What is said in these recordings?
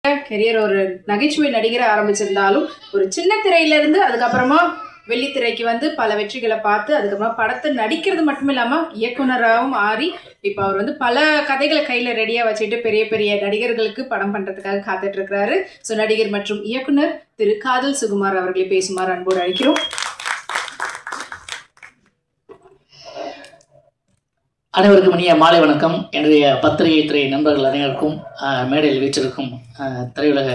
Career ஒரு நகைச்சுவை நடிகரை ஆரம்பிச்சிருந்தாலும் ஒரு சின்ன திரையிலிருந்து அதுக்கப்புறமா வெள்ளித்திரைக்கு வந்து பல வெற்றிகளை பார்த்து அதுக்கப்புறமா படத்தை நடிக்கிறது மட்டும் இல்லாமல் இயக்குனராகவும் ஆறி இப்போ அவர் வந்து பல கதைகளை கையில் ரெடியாக வச்சுட்டு பெரிய பெரிய நடிகர்களுக்கு படம் பண்ணுறதுக்காக காத்துட்டு இருக்கிறாரு. ஸோ நடிகர் மற்றும் இயக்குனர் திரு காதல் சுகுமார் அவர்களை பேசுமாறு அன்போடு அழைக்கிறோம். அனைவருக்கும் இனிய மாலை வணக்கம். என்னுடைய பத்திரிகை துறை நண்பர்கள் அனைவருக்கும் மேடையில் வீற்றிருக்கும் திரையுலக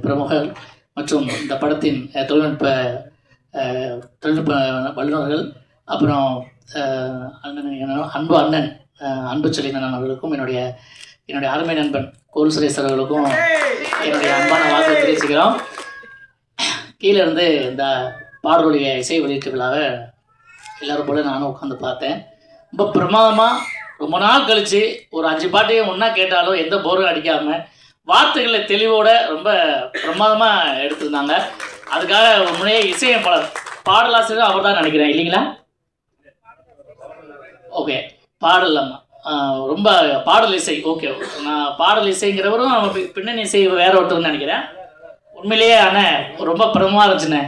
பிரமுகர்கள் மற்றும் இந்த படத்தின் தொழில்நுட்ப வல்லுநர்கள், அப்புறம் அண்ணன் அன்பு செல்லினன் அவர்களுக்கும் என்னுடைய அருமை நண்பன் கோல் சுரேஷ் அவர்களுக்கும் என்னுடைய அன்பான வாழ்க்கை தெரிவிச்சுக்கிறோம். கீழே இருந்து இந்த பாடலுடைய இசை வெளியீட்டு விழாவை எல்லோரும் போல நானும் உட்காந்து பார்த்தேன். ரொம்ப பிரமாதமாக ரொம்ப நாள் கழித்து ஒரு 5 பாட்டையும் ஒன்றா கேட்டாலும் எந்த போரும் அடிக்காமல் வார்த்தைகளை தெளிவோடு ரொம்ப பிரமாதமாக எடுத்திருந்தாங்க. அதுக்காக முன்னே இசையமைப்பாளர் பாடலாசிரியர் அவர் தான் நினைக்கிறேன், இல்லைங்களா? ஓகே, பாடலாமா ரொம்ப பாடல் இசை. ஓகே, நான் பாடல் இசைங்கிறவரும் பின்னணி இசை வேற ஒருத்தர்னு நினைக்கிறேன். உண்மையிலேயே ஆனால் ரொம்ப பிரமாதமாக இருந்துச்சுண்ணே.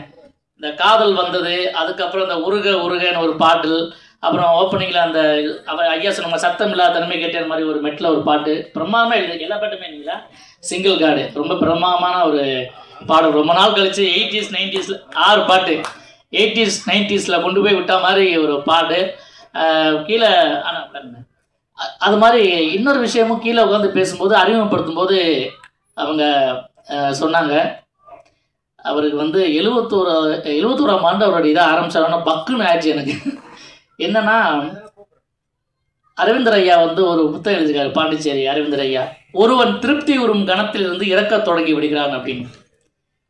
இந்த காதல் வந்தது, அதுக்கப்புறம் இந்த உருகன்னு ஒரு பாடல், அப்புறம் ஓப்பனிங்கில் அந்த ஐயா சொன்ன சத்தம் இல்லாத தனிமை கேட்ட மாதிரி ஒரு மெட்டில் ஒரு பாட்டு பிரமாதமாக எழுது. எல்லா பாட்டுமே இல்லைங்களா? சிங்கிள் கார்டு ரொம்ப பிரமாதமான ஒரு பாடல். ரொம்ப நாள் கழித்து 80s 90s 6 பாட்டு 80s 90s கொண்டு போய் விட்ட மாதிரி ஒரு பாட்டு. கீழே அது மாதிரி இன்னொரு விஷயமும் கீழே உட்காந்து பேசும்போது அறிமுகப்படுத்தும் போது அவங்க சொன்னாங்க, அவருக்கு வந்து 71ஆம் ஆண்டு அவருடைய இதை ஆரம்பிச்சாருன்னா பக்குன்னு ஆயிடுச்சு எனக்கு. என்னன்னா, அரவிந்தர் ஐயா வந்து ஒரு புத்தகம் எழுதியிருக்காரு, பாண்டிச்சேரி அரவிந்தர் ஐயா, ஒருவன் திருப்தி உறும் கணத்திலிருந்து இறக்க தொடங்கி விடுகிறான் அப்படின்னு.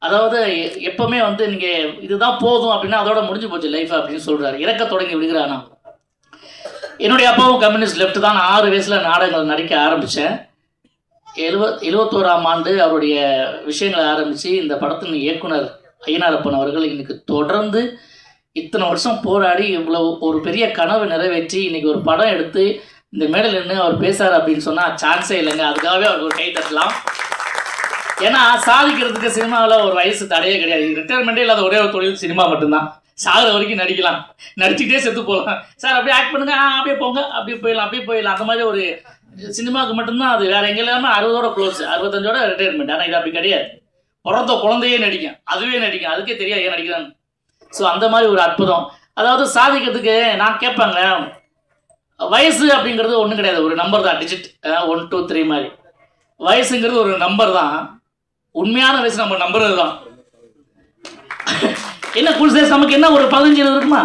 அதாவது எப்பவுமே வந்து நீங்கள் இதுதான் போதும் அப்படின்னா அதோட முடிஞ்சு போச்சு லைஃப் அப்படின்னு சொல்கிறாரு. இறக்க தொடங்கி விடுகிறானா. என்னுடைய அப்பாவும் கம்யூனிஸ்ட் லெஃப்ட் தான். நான் 6 வயசில் நாடகங்கள் நடிக்க ஆரம்பித்தேன். 71ஆம் ஆண்டு அவருடைய விஷயங்களை ஆரம்பித்து இந்த படத்தின் இயக்குனர் ஐயனாரப்பன் அவர்கள் இன்னைக்கு தொடர்ந்து இத்தனை வருஷம் போராடி இவ்வளோ ஒரு பெரிய கனவை நிறைவேற்றி இன்றைக்கி ஒரு படம் எடுத்து இந்த மேடையில் நின்று அவர் பேசுகிறார் அப்படின்னு சொன்னால் சான்ஸே இல்லைங்க. அதுக்காகவே அவருக்கு ஒரு கை தட்டலாம். ஏன்னா சாதிக்கிறதுக்கு சினிமாவில் ஒரு வயசு தடையே கிடையாது. ரிட்டையர்மெண்ட்டே இல்லாத ஒரே ஒரு தொழில் சினிமா மட்டும்தான். சாகிற வரைக்கும் நடிக்கலாம், நடிச்சுக்கிட்டே செத்து போகலாம். சார் அப்படியே ஆக்ட் பண்ணுங்க, அப்படியே போங்க, அப்படியே போயிடலாம். அந்த மாதிரி ஒரு சினிமாவுக்கு மட்டும்தான் அது. வேறு எங்கே இல்லாமல் 60ஓட க்ளோஸ், 65ஓட ரிட்டையர்மெண்ட். ஆனால் இது அப்படி கிடையாது. பிறந்த குழந்தையே நடிக்கும், அதுவே நடிக்கும், அதுக்கே தெரியாது ஏன் நடிக்கிறான்னு. ஸோ அந்த மாதிரி ஒரு அற்புதம். அதாவது சாதிக்கிறதுக்கு நான் கேட்பாங்க, வயசு அப்படிங்கிறது ஒன்றும் கிடையாது, ஒரு நம்பர் தான், டிஜிட் 1 2 3 மாதிரி. வயசுங்கிறது ஒரு நம்பர் தான். உண்மையான வயசு நம்ம நம்புறது தான். என்ன கூல்ஸ்டேஸ் நமக்கு என்ன ஒரு 15 இருக்குமா,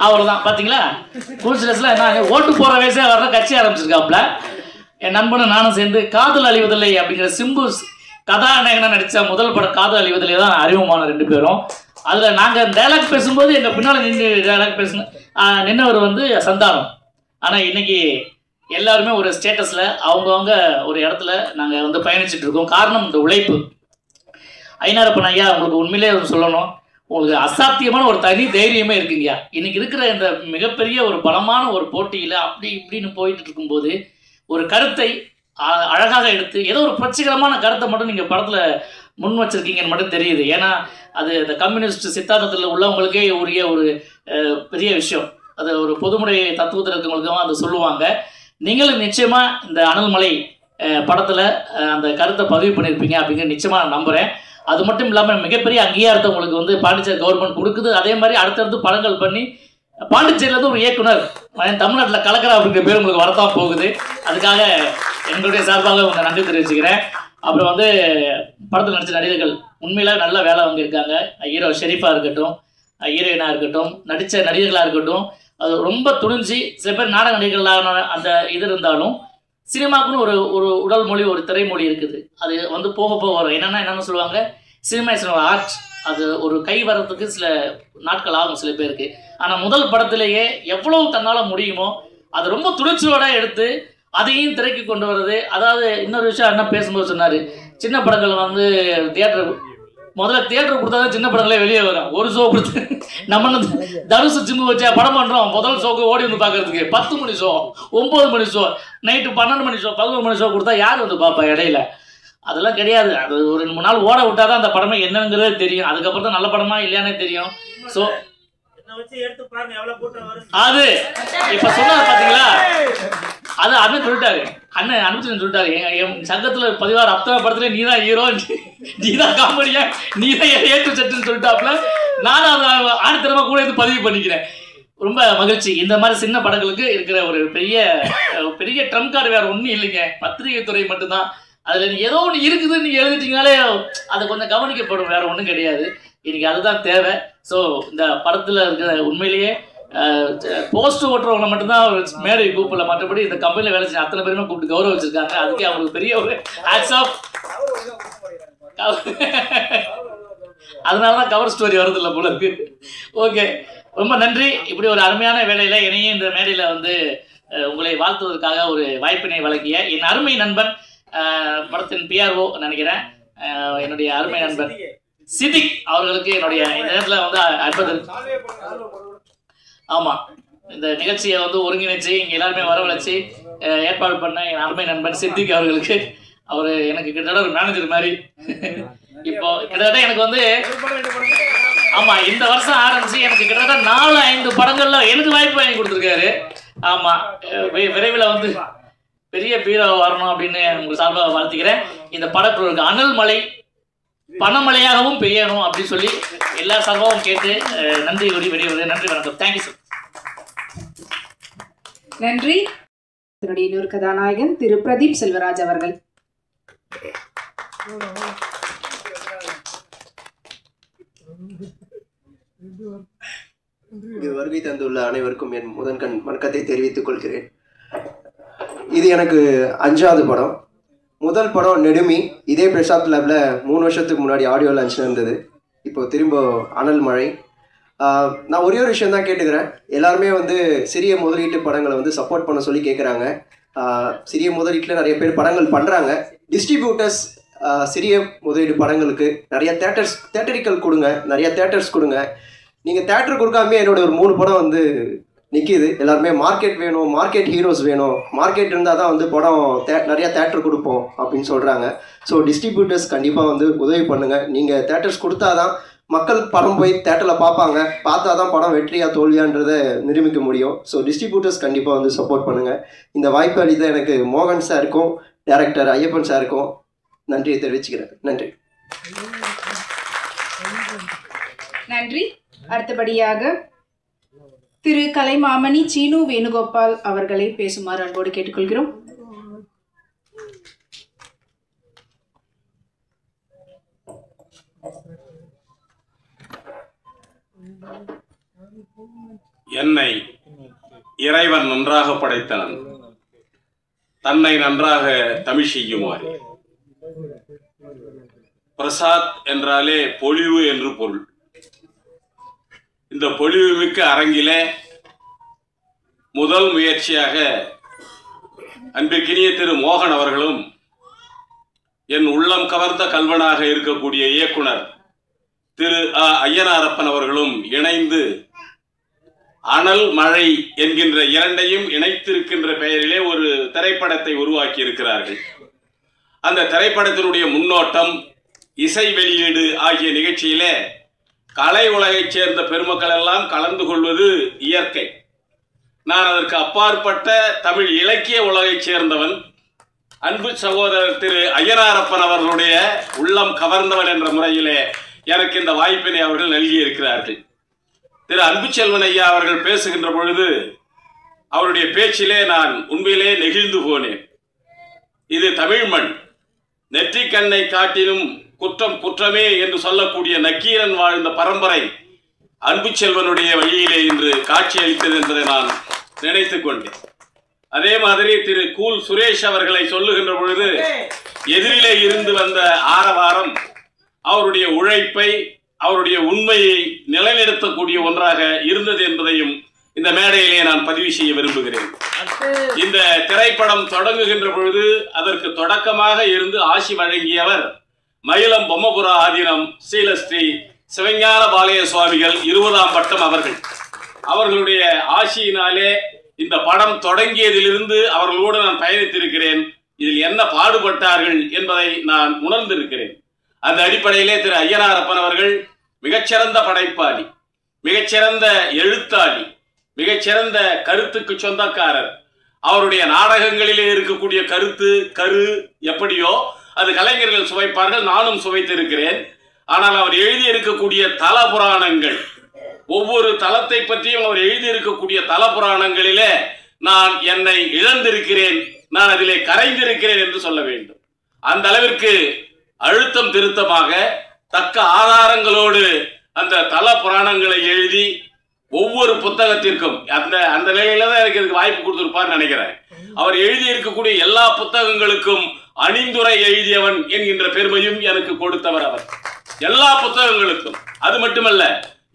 அவ்வளோதான். பார்த்தீங்களா, கூல்ஸ்டேஸில் என்ன ஓட்டு போகிற வயசே வர்ற கட்சி ஆரம்பிச்சிருக்காப்புல. என் நண்பனும் நானும் சேர்ந்து காதல் அழிவதில்லை அப்படிங்கிற சிம்பு கதாநாயகனாக நடித்த முதல் படம் காதல் அழிவதில்லை தான் அறிமுகமான 2 பேரும். அதில் நாங்கள் டைலாக் பேசும்போது எங்கள் பின்னால் நின்று டைலாக் நின்னவர் வந்து சந்தானம். ஆனால் இன்றைக்கி எல்லாருமே ஒரு ஸ்டேட்டஸில் அவங்கவுங்க ஒரு இடத்துல நாங்கள் வந்து பயணிச்சுட்டு இருக்கோம். காரணம் இந்த உழைப்பு. ஐயனாரப்பன் ஐயா, உங்களுக்கு உண்மையிலே சொல்லணும், உங்களுக்கு அசாத்தியமான ஒரு தனி தைரியமே இருக்குங்கய்யா. இன்றைக்கி இருக்கிற இந்த மிகப்பெரிய ஒரு பலமான ஒரு போட்டியில் அப்படி இப்படின்னு போயிட்டு இருக்கும்போது ஒரு கருத்தை அழகாக எடுத்து ஏதோ ஒரு புரட்சிகரமான கருத்தை மட்டும் நீங்கள் படத்தில் முன் வச்சிருக்கீங்கன்னு மட்டும் தெரியுது. ஏன்னா அது இந்த கம்யூனிஸ்ட் சித்தாந்தத்தில் உள்ளவங்களுக்கே உரிய ஒரு பெரிய விஷயம். அது ஒரு பொதுமுறை தத்துவத்தில் இருக்கவங்களுக்கும் அதை சொல்லுவாங்க. நீங்களும் நிச்சயமாக இந்த அனல்மலை படத்தில் அந்த கருத்தை பதிவு பண்ணியிருப்பீங்க அப்படிங்கிற நிச்சயமாக நான் நம்புகிறேன். அது மட்டும் இல்லாமல் மிகப்பெரிய அங்கீகாரத்தை உங்களுக்கு வந்து பாண்டிச்சேரி கவர்மெண்ட் கொடுக்குது. அதே மாதிரி அடுத்தடுத்து படங்கள் பண்ணி பாண்டிச்சேரியிலேருந்து ஒரு இயக்குனர் தமிழ்நாட்டில் கலக்கிறா அப்படிங்கிற பேர் உங்களுக்கு வரத்தான் போகுது. அதுக்காக எங்களுடைய சார்பாக உங்களை நன்றி தெரிவிச்சுக்கிறேன். அப்புறம் வந்து படத்தில் நடித்த நடிகர்கள் உண்மையில நல்ல வேலை வாங்கியிருக்காங்க. ஹீரோ ஷெரீஃபாக இருக்கட்டும், ஹீரோயினாக இருக்கட்டும், நடித்த நடிகர்களாக இருக்கட்டும், அது ரொம்ப துணிஞ்சு. சில பேர் நாடக நடிகர்களான அந்த இது இருந்தாலும் சினிமாக்குன்னு ஒரு உடல் மொழி, ஒரு திரைமொழி இருக்குது. அது வந்து போக போக வரும். என்னென்னு சொல்லுவாங்க, சினிமா இஸ் ஒரு ஆர்ட். அது ஒரு கை வர்றதுக்கு சில நாட்கள் ஆகும் சில பேருக்கு. ஆனால் முதல் படத்திலேயே எவ்வளவு தன்னால் முடியுமோ அது ரொம்ப துணிச்சலோட எடுத்து அதையும் திரைக்கு கொண்டு வருது. அதாவது இன்னொரு விஷயம் என்ன பேசும்போது சொன்னார், சின்ன படங்கள் வந்து முதல்ல தியேட்டர் கொடுத்தா தான் சின்ன படங்களே வெளியே வரும். ஒரு ஷோ கொடுத்து நம்ம தனுசு சிம்மு வச்சா படம் பண்ணுறோம். முதல் ஷோக்கு ஓடி வந்து பார்க்கறதுக்கு 10 மணி ஷோ, 9 மணி ஷோ, நைட்டு 12 மணி ஷோ, 11 மணி ஷோ கொடுத்தா யார் வந்து பார்ப்பா இடையில. அதெல்லாம் கிடையாது. அது ஒரு 2-3 நாள் ஓட விட்டா தான் அந்த படமே என்னங்கிறதே தெரியும். அதுக்கப்புறம் தான் நல்ல படமா இல்லையானே தெரியும். ஸோ அது இப்ப சொன்னாரு பாத்தீங்களா, அது அண்ணன் சொல்லிட்டாரு, அண்ணன் அனுப்பிச்சு சொல்லிட்டாரு, என் சங்கத்துல 16 அப்தா படத்துல நீதான் ஹீரோ, நீதான் காமெடியா, நீதான் ஏற்று சட்டுன்னு சொல்லிட்டாப்புல. நானும் அதை ஆணித்தரமா கூட இருந்து பதிவு பண்ணிக்கிறேன். ரொம்ப மகிழ்ச்சி. இந்த மாதிரி சின்ன படங்களுக்கு இருக்கிற ஒரு பெரிய ட்ரம் கார்டு வேற ஒன்றும் இல்லைங்க, பத்திரிகை துறை மட்டும்தான். அதுல ஏதோ ஒன்று இருக்குதுன்னு நீங்க எழுதிட்டீங்கனாலே அதை கொஞ்சம் கவனிக்கப்படும், வேற ஒன்றும் கிடையாது. இன்னைக்கு அதுதான் தேவை. ஸோ இந்த படத்துல இருக்கிற உண்மையிலேயே போஸ்ட் ஓட்டுறவங்களை மட்டும்தான் மேடை கூப்பிடல, மற்றபடி இந்த கம்பெனியில் வேலை செஞ்ச அத்தனை பேருமே கூப்பிட்டு கௌரவிச்சிருக்காங்க. அதுக்கே அவங்களுக்கு பெரிய ஒரு ஹேட்ஸ் ஆஃப். அதனாலதான் கவர் ஸ்டோரி வருது இல்லை போல இருக்கு. ஓகே, ரொம்ப நன்றி. இப்படி ஒரு அருமையான வேலையில என்னையும் இந்த மேடையில வந்து உங்களை வாழ்த்துவதற்காக ஒரு வாய்ப்பினை வழங்கிய என் அருமை நண்பன், படத்தின் PRO நினைக்கிறேன், என்னுடைய அருமை நண்பன் சிதிக் அவர்களுக்கு என்னுடைய இந்த நேரத்தில் வந்து அற்புதம். ஆமா, இந்த நிகழ்ச்சியை வந்து ஒருங்கிணைச்சு இங்க எல்லாருமே வரவழைச்சு ஏற்பாடு பண்ண என் அருமை நண்பன் சித்திக் அவர்களுக்கு, அவர் எனக்கு கிட்டத்தட்ட ஒரு மேனேஜர் மாதிரி. இப்போ கிட்டத்தட்ட எனக்கு வந்து ஆமா இந்த வருஷம் ஆரம்பிச்சு எனக்கு கிட்டத்தட்ட 4-5 படங்கள்ல எனக்கு வாய்ப்பு வாங்கி கொடுத்துருக்காரு. ஆமா, விரைவில் வந்து பெரிய பீரோ வரணும் அப்படின்னு உங்களுக்கு சார்பாக வாழ்த்துக்கிறேன். இந்த படக்குழுக்கு அனல் மலை பணமழையாகவும் பெய்யணும் அப்படின்னு சொல்லி எல்லா சார்பாகவும் கேட்டு நன்றி கூறி வெளியே. நன்றி, வணக்கம். Thank you sir. நன்றி. என்னுடைய இன்னொரு கதாநாயகன் திரு பிரதீப் செல்வராஜ் அவர்கள். வருகை தந்துள்ள அனைவருக்கும் என் முதன்கண் வணக்கத்தை தெரிவித்துக் கொள்கிறேன். இது எனக்கு 5வது படம். முதல் படம் நெடுமி, இதே பிரசாத் லேப்ல 3 வருஷத்துக்கு முன்னாடி ஆடியோ லான்ச் இருந்தது. இப்போ திரும்ப அனல் மழை. நான் ஒரே ஒரு விஷயம் தான் கேட்டுக்கிறேன். எல்லாருமே வந்து சிறிய முதலீட்டு படங்களை வந்து சப்போர்ட் பண்ண சொல்லி கேட்குறாங்க. சிறிய முதலீட்டில் நிறைய பேர் படங்கள் பண்ணுறாங்க. டிஸ்ட்ரிபியூட்டர்ஸ் சிறிய முதலீடு படங்களுக்கு நிறைய தேட்டரிக்கல் கொடுங்க, நிறைய தேட்டர்ஸ் கொடுங்க. நீங்கள் தேட்டர் கொடுக்காமே என்னோட ஒரு 3 படம் வந்து நிற்கிது. எல்லாருமே மார்க்கெட் வேணும், மார்க்கெட் ஹீரோஸ் வேணும், மார்க்கெட் இருந்தால் தான் வந்து படம் நிறையா தேட்டர் கொடுப்போம் அப்படின்னு சொல்கிறாங்க. ஸோ டிஸ்ட்ரிபியூட்டர்ஸ் கண்டிப்பாக வந்து உதவி பண்ணுங்கள். நீங்கள் தேட்டர்ஸ் கொடுத்தா தான் மக்கள் படம் போய் தேட்டரில் பார்ப்பாங்க, பார்த்தா தான் படம் வெற்றியா தோல்வியான்றதை நிரூபிக்க முடியும். ஸோ டிஸ்ட்ரிபியூட்டர்ஸ் கண்டிப்பாக வந்து சப்போர்ட் பண்ணுங்கள். இந்த வாய்ப்பு அளித்த எனக்கு மோகன் சாருக்கும் டைரக்டர் ஐயப்பன் சாருக்கும் நன்றியை தெரிவிச்சுக்கிறேன். நன்றி. நன்றி. அடுத்தபடியாக திரு கலைமாமணி சீனு வேணுகோபால் அவர்களை பேசுமாறு அன்போடு கேட்டுக்கொள்கிறோம். என்னை இறைவன் நன்றாக படைத்தான், தன்னை நன்றாக தமிழ் செய்யுமாறு. பிரசாத் என்றாலே பொலிவு என்று பொருள். இந்த பொலிவு மிக்க அரங்கிலே முதல் முயற்சியாக அன்பிற்கினிய திரு மோகன் அவர்களும் என் உள்ளம் கவர்ந்த கல்வனாக இருக்கக்கூடிய இயக்குனர் திரு ஐயனாரப்பன் அவர்களும் இணைந்து அனல் மழை என்கின்ற இரண்டையும் இணைத்திருக்கின்ற பெயரிலே ஒரு திரைப்படத்தை உருவாக்கி இருக்கிறார்கள். அந்த திரைப்படத்தினுடைய முன்னோட்டம், இசை வெளியீடு ஆகிய நிகழ்ச்சியிலே கலை உலகைச் சேர்ந்த பெருமக்கள் எல்லாம் கலந்து கொள்வது இயற்கை. நான் அதற்கு அப்பாற்பட்ட தமிழ் இலக்கிய உலகைச் சேர்ந்தவன். அன்பு சகோதரர் திரு ஐயனாரப்பன் அவர்களுடைய உள்ளம் கவர்ந்தவன் என்ற முறையிலே எனக்கு இந்த வாய்ப்பினை அவர்கள் நல்கியிருக்கிறார்கள். திரு அன்புச்செல்வன் ஐயா அவர்கள் பேசுகின்ற பொழுது அவருடைய பேச்சிலே நான் உண்மையிலே நெகிழ்ந்து போனேன். இது தமிழ் மண், நெற்றிக்கண்ணை காட்டிலும் குற்றம் குற்றமே என்று சொல்லக்கூடிய நக்கீரன் வாழ்ந்த பரம்பரை அன்புச்செல்வனுடைய வழியிலே இன்று காட்சி அளித்தது என்பதை நான் நினைத்துக் கொண்டேன். அதே மாதிரி திரு கூல் சுரேஷ் அவர்களை சொல்லுகின்ற பொழுது எதிரிலே இருந்து வந்த ஆரவாரம் அவருடைய உழைப்பை, அவருடைய உண்மையை நிலைநிறுத்தக்கூடிய ஒன்றாக இருந்தது என்பதையும் இந்த மேடையிலே நான் பதிவு செய்ய விரும்புகிறேன். இந்த திரைப்படம் தொடங்குகின்ற பொழுது அதற்கு தொடக்கமாக இருந்து ஆசி வழங்கியவர் மயிலம் பொம்மபுரா ஆதீனம் ஸ்ரீலஸ்ரீ சிவஞான பாலய சுவாமிகள் 20ஆம் பட்டம் அவர்கள். அவர்களுடைய ஆசியினாலே இந்த படம் தொடங்கியதிலிருந்து அவர்களோடு நான் பயணித்திருக்கிறேன். இதில் என்ன பாடுபட்டார்கள் என்பதை நான் உணர்ந்திருக்கிறேன். அந்த அடிப்படையிலே திரு ஐயனாரப்பன் அவர்கள் மிகச்சிறந்த படைப்பாளி, மிகச்சிறந்த எழுத்தாளி, மிகச்சிறந்த கருத்துக்கு சொந்தக்காரர். அவருடைய நாடகங்களிலே இருக்கக்கூடிய கரு எப்படியோ அது கலைஞர்கள் சுவைப்பார்கள், நானும் சுவைத்திருக்கிறேன். ஆனால் அவர் எழுதியிருக்கக்கூடிய தல புராணங்கள், ஒவ்வொரு தலத்தை பற்றியும் அவர் எழுதியிருக்கக்கூடிய தல புராணங்களிலே நான் என்னை இழந்திருக்கிறேன், நான் அதிலே கரைந்திருக்கிறேன் என்று சொல்ல வேண்டும். அந்த அளவிற்கு அழுத்தம் திருத்தமாக தக்க ஆதாரங்களோடு அந்த தல புராணங்களை எழுதி ஒவ்வொரு புத்தகத்திற்கும் அந்த நிலையில தான் எனக்கு இதுக்கு வாய்ப்பு கொடுத்திருப்பார் நினைக்கிறேன். அவர் எழுதி இருக்கக்கூடிய எல்லா புத்தகங்களுக்கும் அணிந்துரை எழுதியவன் என்கின்ற பெருமையும் எனக்கு கொடுத்தவர் அவர். எல்லா புத்தகங்களுக்கும். அது மட்டுமல்ல,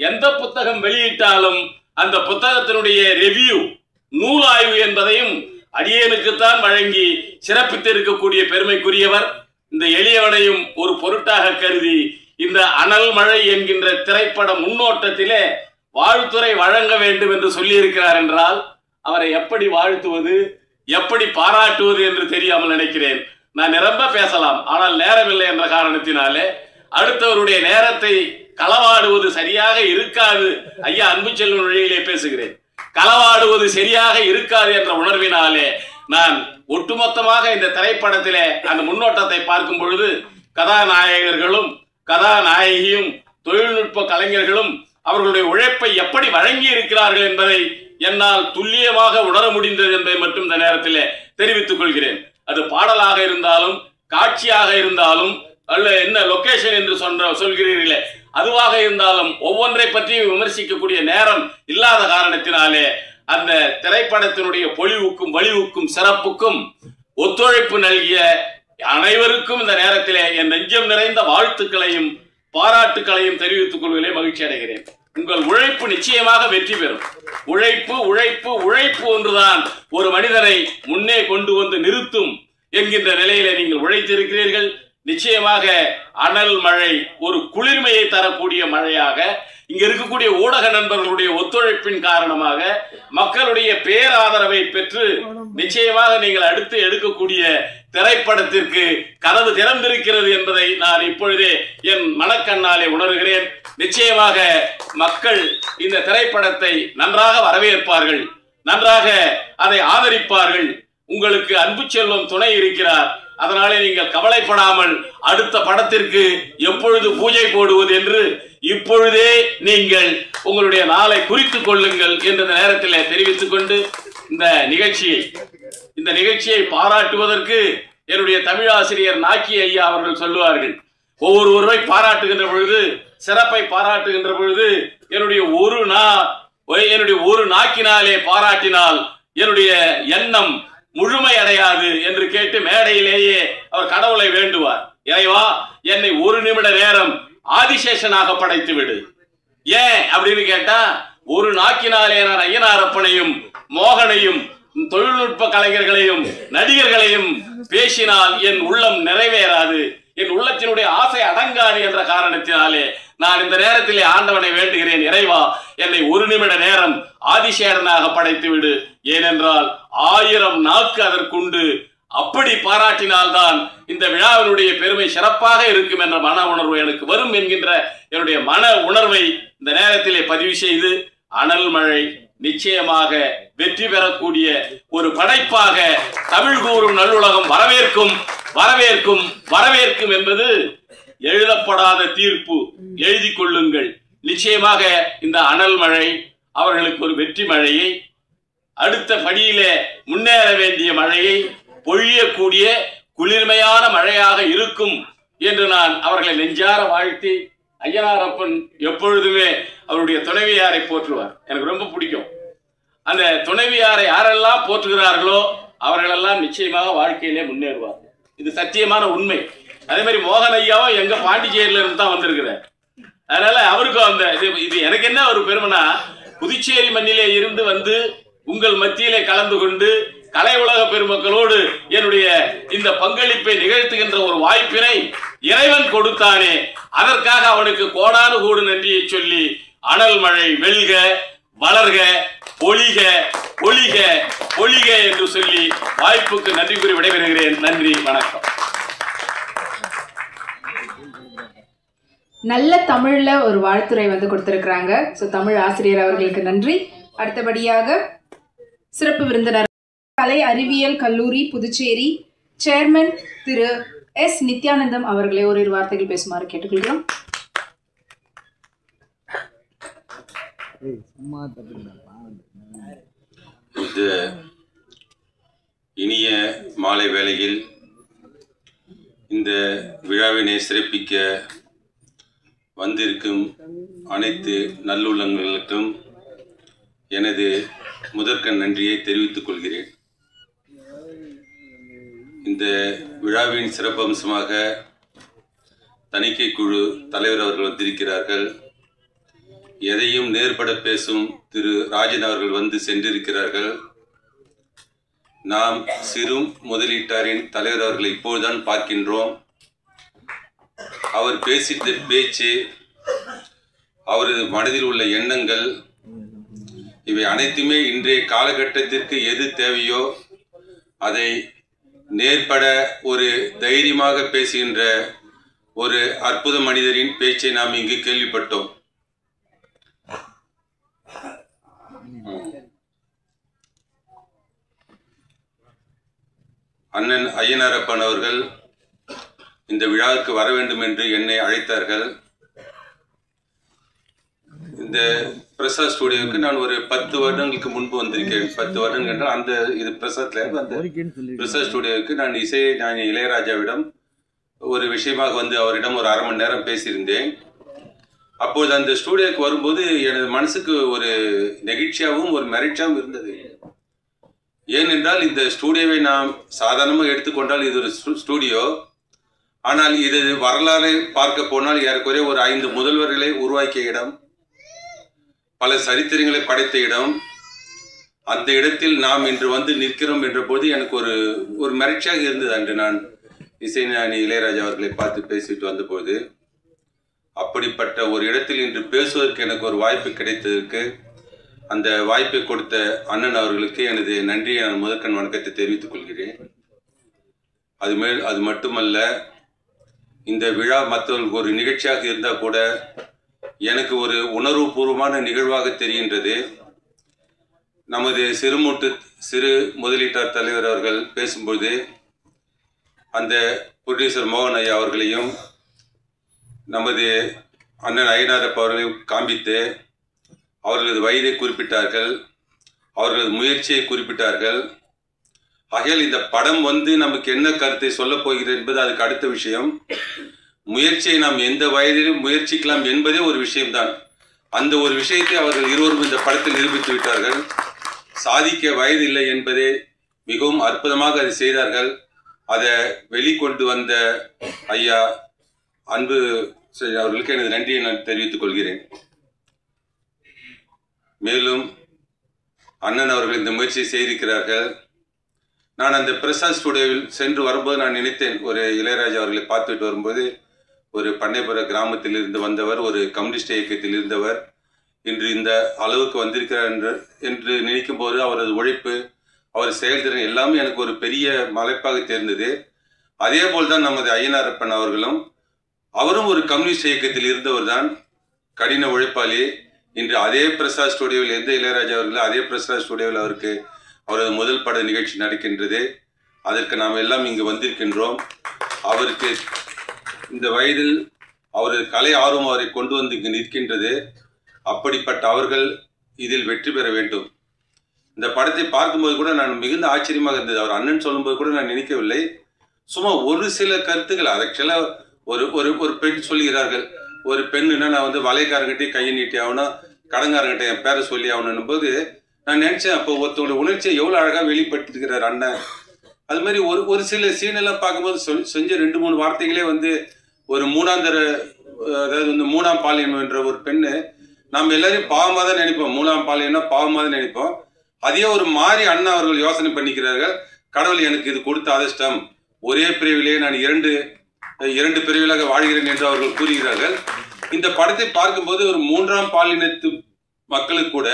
எந்த புத்தகம் வெளியிட்டாலும் அந்த புத்தகத்தினுடைய ரிவ்யூ, நூலாய்வு என்பதையும் அடியேனுக்குத்தான் வழங்கி சிறப்பித்திருக்கக்கூடிய பெருமைக்குரியவர். இந்த எளியவனையும் ஒரு பொருட்டாக கருதி இந்த அனல் மழை என்கின்ற திரைப்பட முன்னோட்டத்திலே வாழ்த்துரை வழங்க வேண்டும் என்று சொல்லியிருக்கிறார் என்றால் அவரை எப்படி வாழ்த்துவது, எப்படி பாராட்டுவது என்று தெரியாமல் நினைக்கிறேன். நான் நிரம்ப பேசலாம், ஆனால் நேரமில்லை என்ற காரணத்தினாலே அடுத்தவருடைய நேரத்தை களவாடுவது சரியாக இருக்காது. ஐயா அன்புச்செல்வன் வழியிலே பேசுகிறேன். களவாடுவது சரியாக இருக்காது என்ற உணர்வினாலே நான் ஒட்டுமொத்தமாக இந்த திரைப்படத்திலே அந்த முன்னோட்டத்தை பார்க்கும் பொழுது கதாநாயகர்களும் கதாநாயகியும் தொழில்நுட்ப கலைஞர்களும் அவர்களுடைய உழைப்பை எப்படி வழங்கி இருக்கிறார்கள் என்பதை என்னால் துல்லியமாக உணர முடிந்தது என்பதை மட்டும் இந்த நேரத்தில் தெரிவித்துக் கொள்கிறேன். அது பாடலாக இருந்தாலும் காட்சியாக இருந்தாலும் அல்ல என்ன லொகேஷன் என்று சொல்கிறீர்களே அதுவாக இருந்தாலும் ஒவ்வொன்றை பற்றியும் விமர்சிக்கக்கூடிய நேரம் இல்லாத காரணத்தினாலே அந்த திரைப்படத்தினுடைய பொலிவுக்கும் வலிவுக்கும் சிறப்புக்கும் ஒத்துழைப்பு நல்கிய அனைவருக்கும் இந்த நேரத்திலே என் நெஞ்சம் நிறைந்த வாழ்த்துக்களையும் பாராட்டுக்களையும் தெரிவித்துக் கொள்வதிலே மகிழ்ச்சி அடைகிறேன். உங்கள் உழைப்பு நிச்சயமாக வெற்றி பெறும். உழைப்பு உழைப்பு உழைப்பு ஒன்றுதான் ஒரு மனிதனை முன்னே கொண்டு வந்து நிறுத்தும் என்கின்ற நிலையில நீங்கள் உழைத்திருக்கிறீர்கள். நிச்சயமாக அனல் மழை ஒரு குளிர்மையை தரக்கூடிய மழையாக, இங்க இருக்கக்கூடிய ஊடக நண்பர்களுடைய ஒத்துழைப்பின் காரணமாக மக்களுடைய பேராதரவை பெற்று நிச்சயமாக நீங்கள் அடுத்து எடுக்கக்கூடிய திரைப்படத்திற்கு கதவு திறந்திருக்கிறது என்பதை நான் இப்பொழுதே என் மனக்கண்ணாலே உணர்கிறேன். நிச்சயமாக மக்கள் இந்த திரைப்படத்தை நன்றாக வரவேற்பார்கள், நன்றாக அதை ஆதரிப்பார்கள். உங்களுக்கு அன்புச்செல்வம் துணை இருக்கிறார். அதனாலே நீங்கள் கவலைப்படாமல் அடுத்த படத்திற்கு எப்பொழுது பூஜை போடுவது என்று இப்பொழுதே நீங்கள் உங்களுடைய நாளை குறித்துக் கொள்ளுங்கள் என்ற நேரத்தில் தெரிவித்துக் கொண்டு இந்த நிகழ்ச்சியை பாராட்டுவதற்கு என்னுடைய தமிழாசிரியர் நாக்கி ஐயா அவர்கள் சொல்லுவார்கள், ஒவ்வொருவரை பாராட்டுகின்ற பொழுது, சிறப்பை பாராட்டுகின்ற பொழுது என்னுடைய ஒரு நாக்கினாலே பாராட்டினால் என்னுடைய எண்ணம் முழுமை அடையாது என்று கேட்டு மேடையிலேயே அவர் கடவுளை வேண்டுவார். இறைவா, என்னை ஒரு நிமிட நேரம் ஆதிசேஷனாக படைத்து விடு. ஏன் அப்படின்னு கேட்டா, ஒரு நாக்கினாலே நான் ஐயனாரப்பனையும் மோகனையும் தொழில்நுட்ப கலைஞர்களையும் நடிகர்களையும் பேசினால் என் உள்ளம் நிறைவேறாது, என் உள்ளத்தினுடைய ஆசை அடங்காது என்ற காரணத்தினாலே நான் இந்த நேரத்திலே ஆண்டவனை வேண்டுகிறேன், இறைவா என்னை ஒரு நிமிட நேரம் ஆதிசேடனாக படைத்து விடு. ஏனென்றால் 1000 நாக்கு அதற்குண்டு. அப்படி பாராட்டினால்தான் இந்த விழாவினுடைய பெருமை சிறப்பாக இருக்கும் என்ற மன உணர்வு எனக்கு வரும் என்கின்ற என்னுடைய மன உணர்வை இந்த நேரத்திலே பதிவு செய்து, அனல் மழை நிச்சயமாக வெற்றி பெறக்கூடிய ஒரு படைப்பாக தமிழ் கூறும் நல்லுலகம் வரவேற்கும் வரவேற்கும் வரவேற்கும் என்பது எழுதப்படாத தீர்ப்பு. எழுதி கொள்ளுங்கள். நிச்சயமாக இந்த அனல் மழை அவர்களுக்கு ஒரு வெற்றி மழையை, அடுத்த படியிலே முன்னேற வேண்டிய மழையை பொழியக்கூடிய குளிர்மையான மழையாக இருக்கும் என்று நான் அவர்களை நெஞ்சார வாழ்த்தி, ஐயனாரப்பன் எப்பொழுதுமே அவருடைய துணைவியாரை போற்றுவார். எனக்கு ரொம்ப பிடிக்கும். அந்த துணைவியாரை யாரெல்லாம் போற்றுகிறார்களோ அவர்களெல்லாம் நிச்சயமாக வாழ்க்கையிலே முன்னேறுவார். இது சத்தியமான உண்மை. அதே மாதிரி மோகன் ஐயாவும் எங்க பாண்டிச்சேரியில இருந்து தான் வந்திருக்கிறார். அதனால அவருக்கும் அந்த இது எனக்கு என்ன ஒரு பெருமைனா, புதுச்சேரி மண்ணிலே இருந்து வந்து உங்கள் மத்தியிலே கலந்து கொண்டு கலை உலக பெருமக்களோடு என்னுடைய இந்த பங்களிப்பை நிகழ்த்துகின்ற ஒரு வாய்ப்பினை இறைவன் கொடுத்தானே, அதற்காக அவனுக்கு கோடானு கோடு நன்றியை சொல்லி, அனல் மழை வெல்க, வளர்க, ஒளிக, ஒளிக, ஒளிக என்று சொல்லி வாய்ப்புக்கு நன்றி கூறி விடைபெறுகிறேன். நன்றி, வணக்கம். நல்ல தமிழ்ல ஒரு வாழ்த்துரை வந்து கொடுத்திருக்கிறாங்க. ஸோ தமிழ் ஆசிரியர் அவர்களுக்கு நன்றி. அடுத்தபடியாக சிறப்பு விருந்தினர் கலை அறிவியல் கல்லூரி புதுச்சேரி சேர்மன் திரு எஸ் நித்யானந்தம் அவர்களை ஓரிரு வார்த்தைகள் பேசுமாறு கேட்டுக்கொள்கிறோம். இந்த இனிய மாலை வேளையில் இந்த விழாவினை சிறப்பிக்க வந்திருக்கும் அனைத்து நல்லுள்ளங்களுக்கும் எனது முதற்கண் நன்றியை தெரிவித்துக் கொள்கிறேன். இந்த விழாவின் சிறப்பம்சமாக தணிக்கை குழு தலைவர் அவர்கள் வந்திருக்கிறார்கள். எதையும் நேர்பட பேசும் திரு ராஜன் அவர்கள் வந்து சென்றிருக்கிறார்கள். நாம் சிறு முதலீட்டாரின் தலைவர் அவர்களை இப்போதுதான் பார்க்கின்றோம். அவர் பேசிட்ட பேச்சு, அவரது மனதில் உள்ள எண்ணங்கள், இவை அனைத்துமே இன்றைய காலகட்டத்திற்கு எது தேவையோ அதை நேர்பட ஒரு தைரியமாக பேசுகின்ற ஒரு அற்புத மனிதரின் பேச்சை நாம் இங்கு கேள்விப்பட்டோம். அண்ணன் ஐயனாரப்பன் அவர்கள் இந்த விழாவுக்கு வர வேண்டும் என்று என்னை அழைத்தார்கள். இந்த பிரசாத் ஸ்டுடியோவுக்கு நான் ஒரு 10 வருடங்களுக்கு முன்பு வந்திருக்கேன். 10 வருடங்கள் என்றால் அந்த இது பிரசாத்ல அந்த பிரசாத் ஸ்டுடியோவுக்கு நான் நான் இளையராஜாவிடம் ஒரு விஷயமாக வந்து அவரிடம் ஒரு 1/2 மணி நேரம் பேசியிருந்தேன். அப்போது அந்த ஸ்டுடியோவுக்கு வரும்போது எனது மனசுக்கு ஒரு நெகிழ்ச்சியாகவும் ஒரு மகிழ்ச்சியாகவும் இருந்தது. ஏனென்றால் இந்த ஸ்டுடியோவை நாம் சாதாரணமாக எடுத்துக்கொண்டால் இது ஒரு ஸ்டுடியோ. ஆனால் இது வரலாறு பார்க்க போனால் ஏறக்குறைய ஒரு 5 முதல்வர்களை உருவாக்கிய இடம், பல சரித்திரங்களை படைத்த இடம். அந்த இடத்தில் நாம் இன்று வந்து நிற்கிறோம் என்ற போது எனக்கு ஒரு மகிழ்ச்சியாக இருந்தது. அன்று நான் இசைஞானி இளையராஜா அவர்களை பார்த்து பேசிட்டு வந்தபோது, அப்படிப்பட்ட ஒரு இடத்தில் இன்று பேசுவதற்கு எனக்கு ஒரு வாய்ப்பு கிடைத்ததற்கு அந்த வாய்ப்பை கொடுத்த அண்ணன் அவர்களுக்கு எனது நன்றியை நான் முதற்கண் வணக்கத்தை தெரிவித்துக் கொள்கிறேன். அது மட்டுமல்ல, இந்த விழா மற்றவர்களுக்கு ஒரு நிகழ்ச்சியாக இருந்தால் கூட எனக்கு ஒரு உணர்வுபூர்வமான நிகழ்வாக தெரிகின்றது. நமது சிறு முதலீட்டார் தலைவர் அவர்கள் பேசும்போது அந்த ப்ரொடியூசர் மோகன் ஐயா அவர்களையும் நமது அண்ணன் ஐயனாரப்ப அவர்களையும் காண்பித்து அவர்களது வயதை குறிப்பிட்டார்கள், அவர்களது முயற்சியை குறிப்பிட்டார்கள். ஆகையால் இந்த படம் வந்து நமக்கு என்ன கருத்தை சொல்லப் போகிறது என்பது அதுக்கு அடுத்த விஷயம். முயற்சியை நாம் எந்த வயதிலும் முயற்சிக்கலாம் என்பதே ஒரு விஷயம்தான். அந்த ஒரு விஷயத்தை அவர்கள் இருவரும் இந்த படத்தில் நிரூபித்து விட்டார்கள். சாதிக்க வயது இல்லை என்பதே மிகவும் அற்புதமாக அதை செய்தார்கள். அதை வெளிக்கொண்டு வந்த ஐயா அன்பு அவர்களுக்கு எனது நன்றியை நான் தெரிவித்துக் கொள்கிறேன். மேலும் அண்ணன் அவர்கள் இந்த முயற்சியை செய்திருக்கிறார்கள். நான் அந்த பிரசாத் ஸ்டுடியோவில் சென்று வரும்போது நான் நினைத்தேன், ஒரு இளையராஜா அவர்களை பார்த்துட்டு வரும்போது, ஒரு பண்ணைப்புற கிராமத்தில் இருந்து வந்தவர், ஒரு கம்யூனிஸ்ட் இயக்கத்தில் இருந்தவர், இன்று இந்த அளவுக்கு வந்திருக்கிறார் என்று நினைக்கும் போது அவரது உழைப்பு, அவர் செயல்திறன் எல்லாமே எனக்கு ஒரு பெரிய மலைப்பாக தெரிந்தது. அதே போல்தான் நமது ஐயனாரப்பன் அவர்களும், அவரும் ஒரு கம்யூனிஸ்ட் இயக்கத்தில் இருந்தவர் தான், கடின உழைப்பாளி. இன்று அதே பிரசாத் ஸ்டுடியோவில் எந்த இளையராஜா அவர்களோ அதே பிரசாத் ஸ்டுடியோவில் அவரது முதல் பட நிகழ்ச்சி நடக்கின்றது. அதற்கு நாம் எல்லாம் இங்கு வந்திருக்கின்றோம். அவருக்கு இந்த வயதில் அவரது கலை ஆர்வம் அவரை கொண்டு வந்து இங்கு நிற்கின்றது. அப்படிப்பட்ட அவர்கள் இதில் வெற்றி பெற வேண்டும். இந்த படத்தை பார்க்கும்போது கூட நான் மிகுந்த ஆச்சரியமாக இருந்தது. அவர் அண்ணன் சொல்லும்போது கூட நான் நினைக்கவில்லை. சும்மா ஒரு சில கருத்துக்கள், ஆக்சுவலாக ஒரு பெண் சொல்லுகிறார்கள், ஒரு பெண்ணுன்னா நான் வந்து வலைக்காரங்கிட்டே கையை நீட்டி ஆகணும், கடங்காரங்கிட்ட என் பேரை சொல்லி ஆகணும் போது நான் நினைச்சேன், அப்போ ஒருத்தவங்களோட உணர்ச்சியை எவ்வளோ அழகாக வெளிப்படுத்திருக்கிறார் அண்ணன். அது மாதிரி ஒரு சில சீனெல்லாம் பார்க்கும்போது செஞ்ச 2-3 வார்த்தைகளே வந்து ஒரு மூணாந்தர, அதாவது வந்து 3ஆம் பாலியம் என்ற ஒரு பெண்ணு, நாம் எல்லாரையும் பாவமாக தான் நினைப்போம். 3ஆம் பாலியம்னா பாவமாக தான் நினைப்போம். அதே ஒரு மாறி அண்ணா அவர்கள் யோசனை பண்ணிக்கிறார்கள். கடவுள் எனக்கு இது கொடுத்த அதிர்ஷ்டம், ஒரே பிரிவிலேயே நான் இரண்டு பிரிவிலாக வாழ்கிறேன் என்று அவர்கள் கூறுகிறார்கள். இந்த படத்தை பார்க்கும்போது ஒரு 3ஆம் பாலினத்து மக்களுக்கு கூட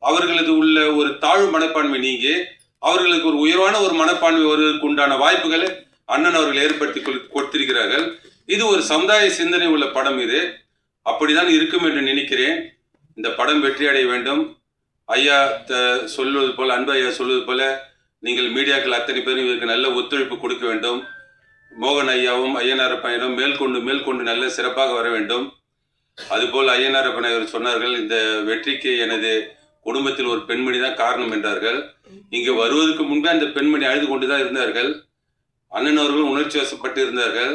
அவர்களது உள்ள ஒரு தாழ்வு மனப்பான்மை நீங்கி அவர்களுக்கு ஒரு உயர்வான ஒரு மனப்பான்மை வருவதற்கு உண்டான வாய்ப்புகளை அண்ணன் அவர்கள் ஏற்படுத்தி கொடுத்திருக்கிறார்கள். இது ஒரு சமுதாய சிந்தனை உள்ள படம். இது அப்படிதான் இருக்கும் என்று நினைக்கிறேன். இந்த படம் வெற்றி அடைய வேண்டும். ஐயா சொல்வது போல, அன்பு ஐயா சொல்வது போல, நீங்கள் மீடியாக்கள் அத்தனை பேரும் இதற்கு நல்ல ஒத்துழைப்பு கொடுக்க வேண்டும். மோகன் ஐயாவும் ஐயனாரப்பனும் மேற்கொண்டு நல்ல சிறப்பாக வர வேண்டும். அதுபோல் ஐயனாரப்பன் அவர் சொன்னார்கள், இந்த வெற்றிக்கு எனது குடும்பத்தில் ஒரு பெண்மணி தான் காரணம் என்றார்கள். இங்கே வருவதற்கு முன்பே அந்த பெண்மணி அழுது கொண்டுதான் இருந்தார்கள். அண்ணன் அவர்களும் உணர்ச்சி வசப்பட்டு இருந்தார்கள்.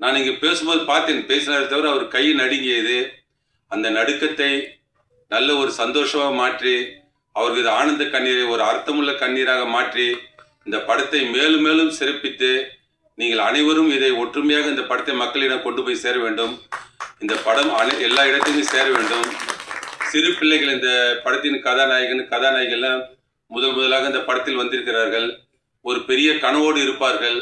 நான் இங்கே பேசும்போது பார்த்தேன், பேசினாரை தவிர அவர் கை நடுங்கியது. அந்த நடுக்கத்தை நல்ல ஒரு சந்தோஷமாக மாற்றி அவர்களது ஆனந்த கண்ணீரை ஒரு அர்த்தமுள்ள கண்ணீராக மாற்றி இந்த படத்தை மேலும் மேலும் சிறப்பித்து நீங்கள் அனைவரும் இதை ஒற்றுமையாக இந்த படத்தை மக்களிடம் கொண்டு போய் சேர வேண்டும். இந்த படம் எல்லா இடத்திலும் சேர வேண்டும். சிறு பிள்ளைகள் இந்த படத்தின் கதாநாயகன்லாம் முதலாக இந்த படத்தில் வந்திருக்கிறார்கள். ஒரு பெரிய கனவோடு இருப்பார்கள்.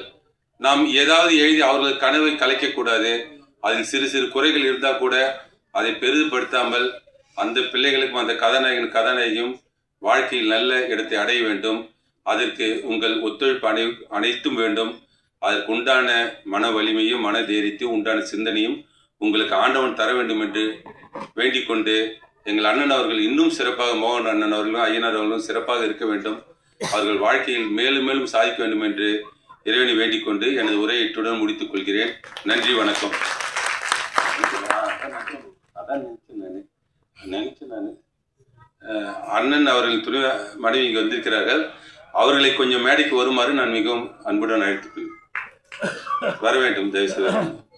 நாம் ஏதாவது எழுதி அவர்களது கனவை கலைக்கக்கூடாது. அதில் சிறு சிறு குறைகள் இருந்தால் கூட அதை பெரிதுபடுத்தாமல் அந்த பிள்ளைகளுக்கும் அந்த கதாநாயகியும் வாழ்க்கையில் நல்ல இடத்தை அடைய வேண்டும். அதற்கு உங்கள் ஒத்துழைப்பு அனைத்தும் வேண்டும். அதற்கு உண்டான மன வலிமையும் மன தைரியத்தையும் உண்டான சிந்தனையும் உங்களுக்கு ஆண்டவன் தர வேண்டும் என்று வேண்டிக் கொண்டு, எங்கள் அண்ணன் அவர்கள் இன்னும் சிறப்பாக, மோகன் அண்ணன் அவர்களும் ஐயனார் அவர்களும் சிறப்பாக இருக்க வேண்டும். அவர்கள் வாழ்க்கையில் மேலும் மேலும் சாதிக்க வேண்டும் என்று இறைவனை வேண்டிக் கொண்டு எனது உரையை இத்துடன் முடித்துக் கொள்கிறேன். நன்றி, வணக்கம். அண்ணன் அவர்கள் துணை மனைவி இங்கு வந்திருக்கிறார்கள். அவர்களை கொஞ்சம் மேடைக்கு வருமாறு நான் மிகவும் அன்புடன் அழைத்துக் வர வேண்டும். தயவுசெய்து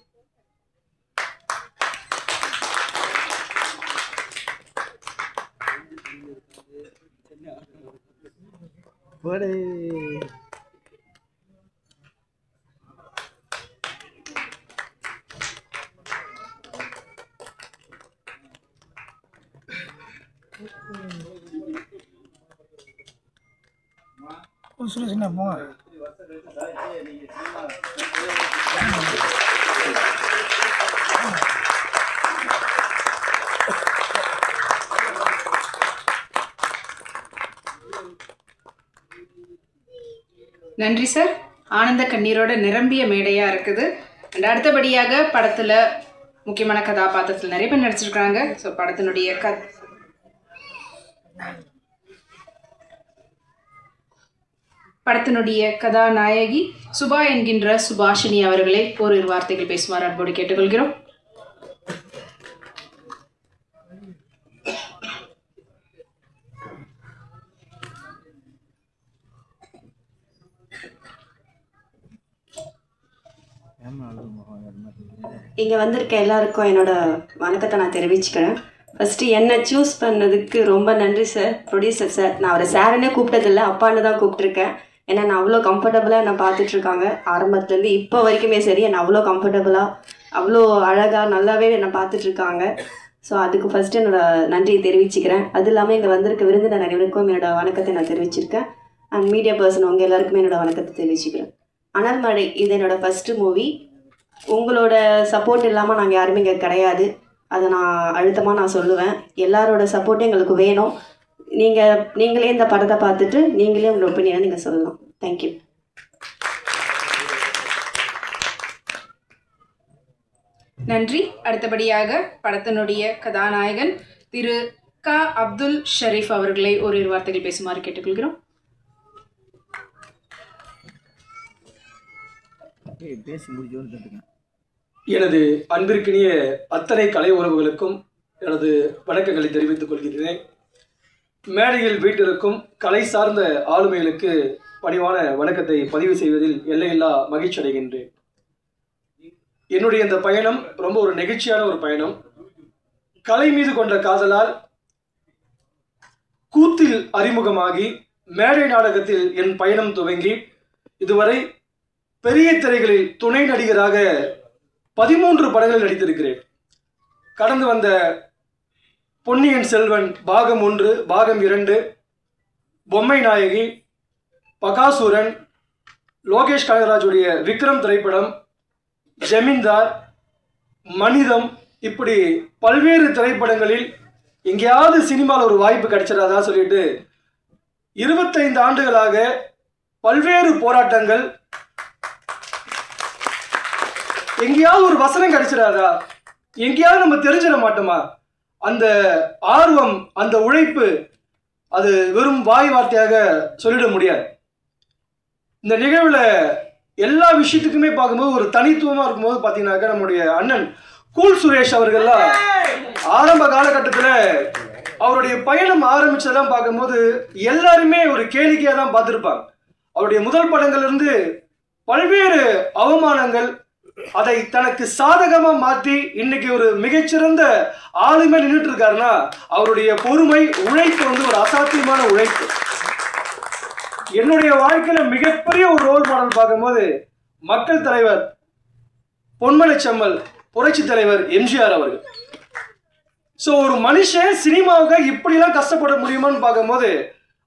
நன்றி சார். ஆனந்த கண்ணீரோட நிரம்பிய மேடையா இருக்குது. அண்ட் அடுத்தபடியாக படத்துல முக்கியமான கதாபாத்திரத்தில் நிறைய பேர் நடிச்சிருக்காங்க. ஸோ படத்தினுடைய கதாநாயகி சுபா என்கின்ற சுபாஷினி அவர்களை ஓரிரு வார்த்தைகள் பேசுமாறு அன்போடு கேட்டுக்கொள்கிறோம். இங்கே வந்திருக்க எல்லாருக்கும் என்னோட வணக்கத்தை நான் தெரிவிச்சுக்கிறேன். ஃபஸ்ட்டு என்னை சூஸ் பண்ணதுக்கு ரொம்ப நன்றி சார், ப்ரொடியூசர் சார். நான் அவரை சாருன்னே கூப்பிட்டதில்லை, அப்பான்னு தான் கூப்பிட்ருக்கேன். ஏன்னா நான் அவ்வளோ கம்ஃபர்டபுளாக என்னை பார்த்துட்ருக்காங்க. ஆரம்பத்துலேருந்து இப்போ வரைக்குமே சரி, என்னை அவ்வளோ கம்ஃபர்டபுளாக அவ்வளோ அழகாக நல்லாவே என்னை பார்த்துட்ருக்காங்க. ஸோ அதுக்கு ஃபஸ்ட்டு என்னோட நன்றியை தெரிவிச்சுக்கிறேன். அது இல்லாமல் இங்கே வந்திருக்க விருந்தினர் அனைவருக்கும் என்னோட வணக்கத்தை நான் தெரிவிச்சிருக்கேன். அண்ட் மீடியா பர்சன் உங்கள் எல்லாருக்குமே என்னோட வணக்கத்தை தெரிவிச்சுக்கிறேன். அனல் மழை இது என்னோட ஃபஸ்ட்டு மூவி. உங்களோட சப்போர்ட் இல்லாமல் நாங்கள் யாருமே இங்கே கிடையாது. அதை நான் அழுத்தமாக நான் சொல்லுவேன். எல்லாரோட சப்போர்ட்டும் எங்களுக்கு வேணும். நீங்களே இந்த படத்தை பார்த்துட்டு நீங்களே உங்களோட ஒப்பீனியனை நீங்கள் சொல்லலாம். தேங்க்யூ. நன்றி. அடுத்தபடியாக படத்தினுடைய கதாநாயகன் திரு க. அப்துல் ஷரீஃப் அவர்களை ஓரிரு வார்த்தைகள் பேசுமாறு கேட்டுக்கொள்கிறோம். எனது அன்பிற்கினிய அத்தனை கலை உறவுகளுக்கும் எனது வணக்கங்களை தெரிவித்துக் கொள்கிறேன். மேடையில் வீட்டிற்கும் கலை சார்ந்த ஆளுமைகளுக்கு பணிவான வணக்கத்தை பதிவு செய்வதில் எல்லையில்லா மகிழ்ச்சி அடைகின்றேன். என்னுடைய இந்த பயணம் ரொம்ப ஒரு நெகிழ்ச்சியான ஒரு பயணம். கலை மீது கொண்ட காதலால் கூத்தில் அறிமுகமாகி மேடை நாடகத்தில் என் பயணம் துவங்கி இதுவரை பெரிய திரைகளில் துணை நடிகராக 13 படங்களில் நடித்திருக்கிறேன். கடந்து வந்த பொன்னியின் செல்வன் பாகம் 1, பாகம் 2, பொம்மை நாயகி, பகாசூரன், லோகேஷ் கனகராஜுடைய விக்ரம் திரைப்படம், ஜமீன்தார், மனிதம், இப்படி பல்வேறு திரைப்படங்களில் எங்கேயாவது சினிமாவில் ஒரு வாய்ப்பு கிடைச்சிடாதா சொல்லிட்டு 25 ஆண்டுகளாக பல்வேறு போராட்டங்கள், எங்கேயாவது ஒரு வசனம் கிடைச்சிடாதா, எங்கேயாவது நம்ம தெரிஞ்சிட மாட்டோமா, அந்த ஆர்வம், அந்த உழைப்பு, அது வெறும் வாய் வார்த்தையாக சொல்லிட முடியாது. இந்த நிகழ்வுல எல்லா விஷயத்துக்குமே பார்க்கும்போது ஒரு தனித்துவமா இருக்கும்போது பார்த்தீங்கன்னாக்கா நம்முடைய அண்ணன் கூல் சுரேஷ் அவர்கள்லாம் ஆரம்ப காலகட்டத்தில் அவருடைய பயணம் ஆரம்பிச்சதெல்லாம் பார்க்கும்போது எல்லாருமே ஒரு கேளிக்கையாக தான் பார்த்துருப்பாங்க. அவருடைய முதல் படங்கள்ல இருந்து பல்வேறு அவமானங்கள், அதை தனக்கு சாதகமா மாற்றி இன்னைக்கு ஒரு மிகச்சிறந்த ஆளுமை நின்றுட்டு இருக்காருன்னா அவருடைய பொறுமை, உழைப்பு வந்து ஒரு அசாத்தியமான உழைப்பு. என்னுடைய வாழ்க்கையில மிகப்பெரிய ஒரு ரோல் மாடல் பார்க்கும்போது மக்கள் தலைவர் பொன்மலை செம்மல், புரட்சி தலைவர் எம்ஜிஆர் அவர்கள். ஸோ ஒரு மனுஷன் சினிமாவுக்கு இப்படிலாம் கஷ்டப்பட முடியுமான்னு பார்க்கும்போது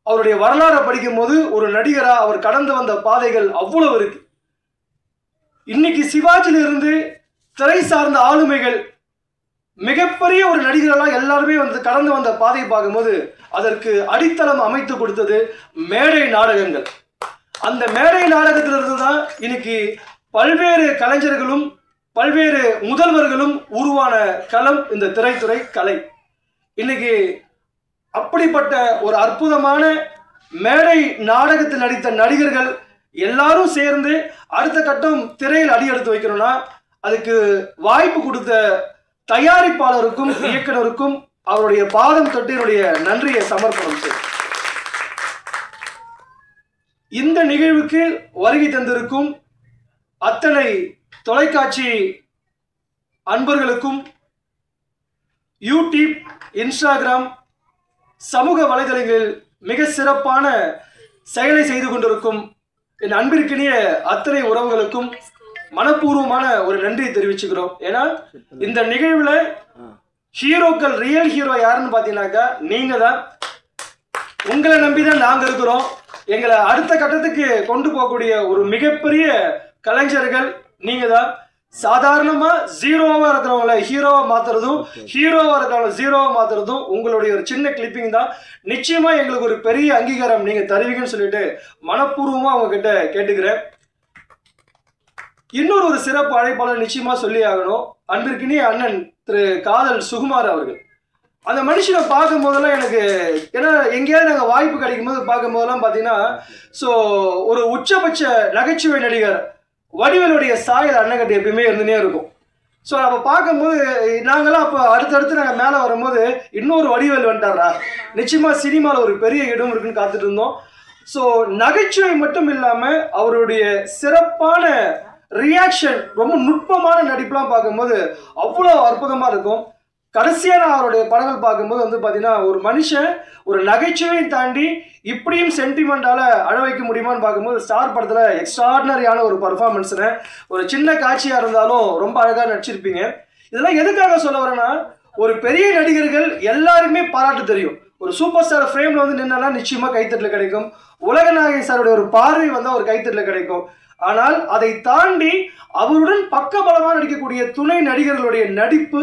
அவருடைய வரலாறை படிக்கும் போது ஒரு நடிகரா அவர் கடந்து வந்த பாதைகள் அவ்வளவு இருக்கு. இன்னைக்கு சிவாஜிலிருந்து திரை சார்ந்த ஆளுமைகள் மிகப்பெரிய ஒரு நடிகர்களாக எல்லாருமே வந்து கடந்து வந்த பாதையை பார்க்கும்போது அதற்கு அடித்தளம் அமைத்து கொடுத்தது மேடை நாடகங்கள். அந்த மேடை நாடகத்திலிருந்து தான் இன்னைக்கு பல்வேறு கலைஞர்களும் பல்வேறு முதல்வர்களும் உருவான களம் இந்த திரைத்துறை கலை. இன்னைக்கு அப்படிப்பட்ட ஒரு அற்புதமான மேடை நாடகத்தில் நடித்த நடிகர்கள் எல்லாரும் சேர்ந்து அடுத்த கட்டம் திரையில் அடி எடுத்து வைக்கணும்னா அதுக்கு வாய்ப்பு கொடுத்த தயாரிப்பாளருக்கும் இயக்குனருக்கும் அவருடைய பாதம் தொட்டு என்னுடைய நன்றியை சமர்ப்பணம் செய்யும். இந்த நிகழ்வுக்கு வருகை தந்திருக்கும் அத்தனை தொலைக்காட்சி அன்பர்களுக்கும், யூடியூப், இன்ஸ்டாகிராம், சமூக வலைதளங்களில் மிக சிறப்பான செயலை செய்து கொண்டிருக்கும் என் அன்பிற்கினிய அத்தனை உறவுகளுக்கும் மனப்பூர்வமான ஒரு நன்றியை தெரிவிச்சுக்கிறோம். ஏன்னா இந்த நிகழ்வுல ஹீரோக்கள், ரியல் ஹீரோ யாருன்னு பார்த்தீங்கன்னாக்கா நீங்க தான். உங்களை நம்பிதான் நாங்க இருக்கிறோம். எங்களை அடுத்த கட்டத்துக்கு கொண்டு போகக்கூடிய ஒரு மிகப்பெரிய கலைஞர்கள் நீங்க தான். சாதாரணமா ஜீரோவா இருக்கிறவங்கள ஹீரோவா மாத்துறதும், ஹீரோவா இருக்கிறவங்கள ஜீரோவா மாத்துறதும் உங்களுடைய ஒரு சின்ன கிளிப்பிங் தான். நிச்சயமா எங்களுக்கு ஒரு பெரிய அங்கீகாரம் நீங்க தருவீங்கன்னு சொல்லிட்டு மனப்பூர்வமா அவங்க கிட்ட கேட்டுக்கிறேன். இன்னொரு ஒரு சிறப்பு அழைப்பாளர் நிச்சயமா சொல்லி ஆகணும். அன்பிற்கினிய அண்ணன் திரு காதல் சுகுமார் அவர்கள். அந்த மனுஷனை பார்க்கும் போதெல்லாம் எனக்கு, ஏன்னா எங்கேயாவது நாங்கள் வாய்ப்பு கிடைக்கும் போது பார்க்கும் போதெல்லாம் பார்த்தீங்கன்னா ஸோ ஒரு உச்சபட்ச நகைச்சுவை நடிகர் வடிவேலுடைய சாயல் அண்ணங்கிட்ட எப்பயுமே இருந்துனே இருக்கும். ஸோ நம்ம பார்க்கும்போது நாங்களாம் அப்போ அடுத்தடுத்து நாங்கள் மேலே வரும்போது இன்னொரு வடிவேல் வந்துட்டாரா, நிச்சயமாக சினிமாவில் ஒரு பெரிய இடம் இருக்குன்னு காத்துட்டு இருந்தோம். ஸோ நகைச்சுவை மட்டும் இல்லாமல் அவருடைய சிறப்பான ரியாக்ஷன், ரொம்ப நுட்பமான நடிப்புலாம் பார்க்கும்போது அவ்வளோ அற்புதமாக இருக்கும். கடைசியாக நான் அவருடைய படங்கள் பார்க்கும்போது வந்து பார்த்தீங்கன்னா ஒரு மனுஷன் ஒரு நகைச்சுவையை தாண்டி இப்படியும் சென்டிமெண்டால அழ வைக்க முடியுமான்னு பார்க்கும்போது ஸ்டார் படத்தில் எக்ஸ்ட்ராடினரியான ஒரு பர்ஃபார்மன்ஸ்னு ஒரு சின்ன காட்சியாக இருந்தாலும் ரொம்ப அழகாக நடிச்சிருப்பீங்க. இதெல்லாம் எதுக்காக சொல்ல வரேன்னா, ஒரு பெரிய நடிகர்கள் எல்லாருமே பாராட்டு தெரியும். ஒரு சூப்பர் ஸ்டார் ஃப்ரேமில் வந்து நின்னா நிச்சயமாக கைத்தட்டல் கிடைக்கும். உலகநாயகி சாருடைய ஒரு பார்வை வந்தால் ஒரு கைத்தட்டல் கிடைக்கும். ஆனால் அதை தாண்டி அவருடன் பக்கபலமாக நடிக்கக்கூடிய துணை நடிகர்களுடைய நடிப்பு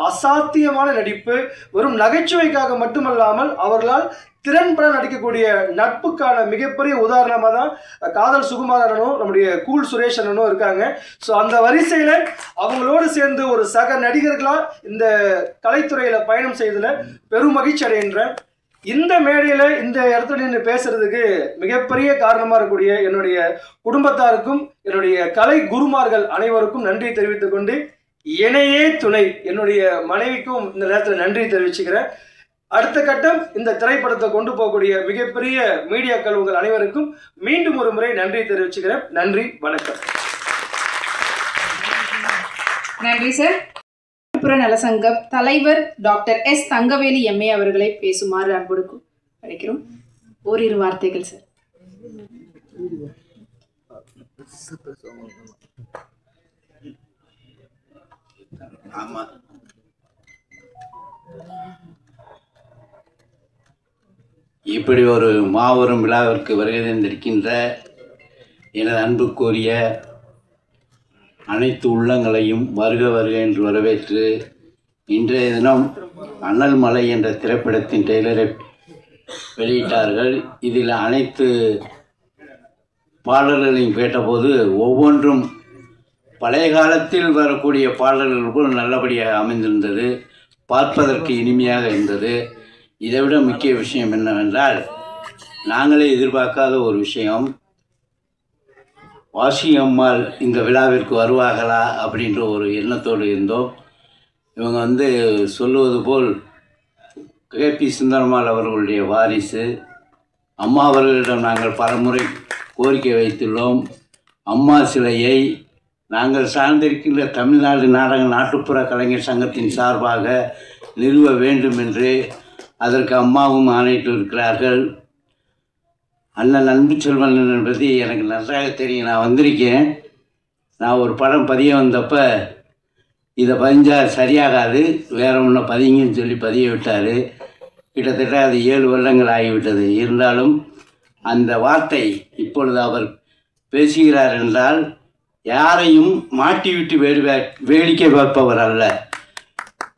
அசாத்தியமான நடிப்பு. வெறும் நகைச்சுவைக்காக மட்டுமல்லாமல் அவர்களால் திறன்பட நடிக்கக்கூடிய நட்புக்கான மிகப்பெரிய உதாரணமாக தான் காதல் சுகுமார் அண்ணனும் நம்முடைய கூல் சுரேஷ் அண்ணனும் இருக்காங்க. ஸோ அந்த வரிசையில் அவங்களோடு சேர்ந்து ஒரு சக நடிகர்களாக இந்த கலைத்துறையில் பயணம் செய்ததில் பெரும் மகிழ்ச்சி அடைகின்றேன். இந்த மேடையில் இந்த இடத்துல நின்று பேசுறதுக்கு மிகப்பெரிய காரணமாக இருக்கக்கூடிய என்னுடைய குடும்பத்தாருக்கும் என்னுடைய கலை குருமார்கள் அனைவருக்கும் நன்றி தெரிவித்துக் கொண்டு, இணையே துணை என்னுடைய மனைவிக்கும் இந்த நேரத்தில் நன்றி தெரிவிச்சுக்கிறேன். அடுத்த கட்டம் இந்த திரைப்படத்தை கொண்டு போகக்கூடிய மிகப்பெரிய மீடியாக்கள் உங்கள் அனைவருக்கும் மீண்டும் ஒரு முறை நன்றி தெரிவிச்சுக்கிறேன். நன்றி, வணக்கம். நன்றி சார். புற நலசங்கம் தலைவர் டாக்டர் எஸ் தங்கவேலு எம்ஏ அவர்களை பேசுமாறு அன்போடு அழைக்கிறோம். ஓரிரு வார்த்தைகள் சார். ஆமா, இப்படி ஒரு மாபெரும் விழாவிற்கு வருகை தந்திருக்கின்ற எனது அன்புக்குரிய அனைத்து உள்ளங்களையும் வருக வருக என்று வரவேற்று இன்றைய தினம் அனல் மலை என்ற திரைப்படத்தின் ட்ரெய்லரை வெளியிட்டார்கள். இதில் அனைத்து பாடல்களையும் கேட்டபோது ஒவ்வொன்றும் பழைய காலத்தில் வரக்கூடிய பாடல்கள் போல் நல்லபடியாக அமைந்திருந்தது. பார்ப்பதற்கு இனிமையாக இருந்தது. இதைவிட முக்கிய விஷயம் என்னவென்றால், நாங்களே எதிர்பார்க்காத ஒரு விஷயம், வாசி அம்மாள் இந்த விழாவிற்கு வருவார்களா அப்படின்ற ஒரு எண்ணத்தோடு இருந்தோம். இவங்க சொல்லுவது போல் KP சுந்தரம்மாள் அவர்களுடைய வாரிசு. அம்மா அவர்களிடம் நாங்கள் பலமுறை கோரிக்கை வைத்துள்ளோம். அம்மா சிலையை நாங்கள் சார்ந்திருக்கின்ற தமிழ்நாடு நாடக நாட்டுப்புற கலைஞர் சங்கத்தின் சார்பாக நிறுவ வேண்டும் என்று அதற்கு அம்மாவும் ஆணையிட்டு இருக்கிறார்கள். அண்ணன் அன்புச்செல்வன் என்பது எனக்கு நன்றாக தெரியும். நான் வந்திருக்கேன். நான் ஒரு படம் பதிய வந்தப்போ இதை பதிஞ்சால் சரியாகாது, வேற ஒன்று பதிங்கன்னு சொல்லி பதிய விட்டார். கிட்டத்தட்ட அது 7 வருடங்கள் ஆகிவிட்டது. இருந்தாலும் அந்த வார்த்தை இப்பொழுது அவர் பேசுகிறார் என்றால் யாரையும் மாட்டிவிட்டு வேடிக்கை பார்ப்பவர் அல்ல.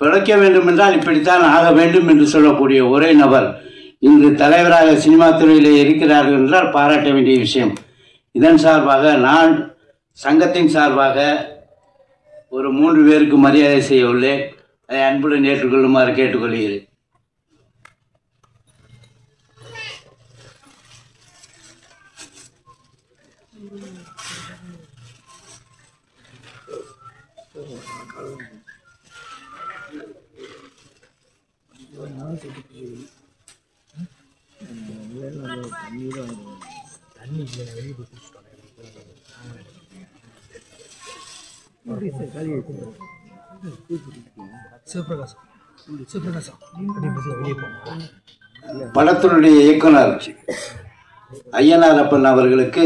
பிழைக்க வேண்டும் என்றால் இப்படித்தான் ஆக வேண்டும் என்று சொல்லக்கூடிய ஒரே நபர் இன்று தலைவராக சினிமா துறையில் இருக்கிறார்கள் என்றால் பாராட்ட வேண்டிய விஷயம். இதன் சார்பாக நான் சங்கத்தின் சார்பாக ஒரு 3 பேருக்கு மரியாதை செய்ய உள்ளேன். அதை அன்புடன் ஏற்றுக்கொள்ளுமாறு கேட்டுக்கொள்கிறேன். படத்தினுடைய இயக்குனர் ஐயனாரப்பன் அவர்களுக்கு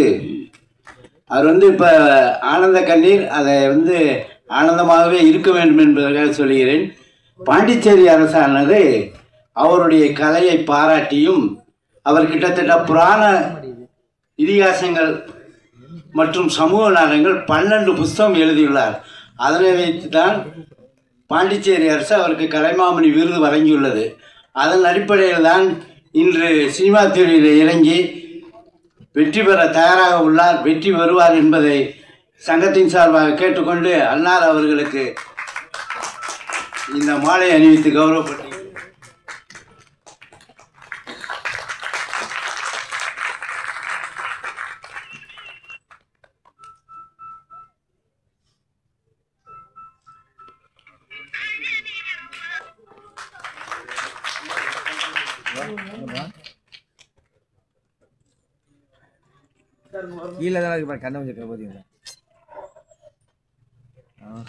அவர் இப்போ ஆனந்த கண்ணீர் அதை ஆனந்தமாகவே இருக்க வேண்டும் என்பதற்காக சொல்கிறேன். பாண்டிச்சேரி அரசானது அவருடைய கலையை பாராட்டியும் அவர் கிட்டத்தட்ட புராண இதிகாசங்கள் மற்றும் சமூக நாடகங்கள் 12 புஸ்தகம் எழுதியுள்ளார். அதனை வைத்து தான் பாண்டிச்சேரி அரசு அவருக்கு கலைமாமணி விருது வழங்கியுள்ளது. அதன் அடிப்படையில் தான் இன்று சினிமா துறையில் இறங்கி வெற்றி பெற தயாராக உள்ளார், வெற்றி பெறுவார் என்பதை சங்கத்தின் சார்பாக கேட்டுக்கொண்டு அன்னார் அவர்களுக்கு இந்த மாலை அணிவித்து கௌரவப்பட்டு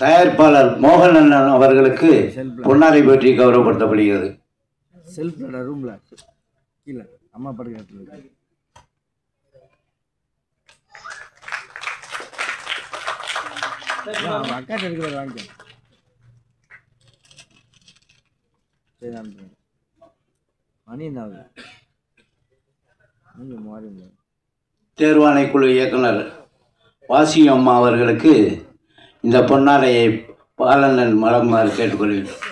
தயாரிப்பாளர் மோகன் அண்ணன் அவர்களுக்கு பொன்னாடை பற்றி கௌரவப்படுத்தப்படுகிறது. ரூம்ல இல்ல அம்மா படுக்க அக்கா இருக்கிற வாங்கிக்க. மணி என்ன மாறி தேர்வாணைக்குழு இயக்குனர் வாசி அம்மா அவர்களுக்கு இந்த பொன்னாடையை பாலண்ணன் வழங்குமாறு கேட்டுக்கொள்கிறேன்.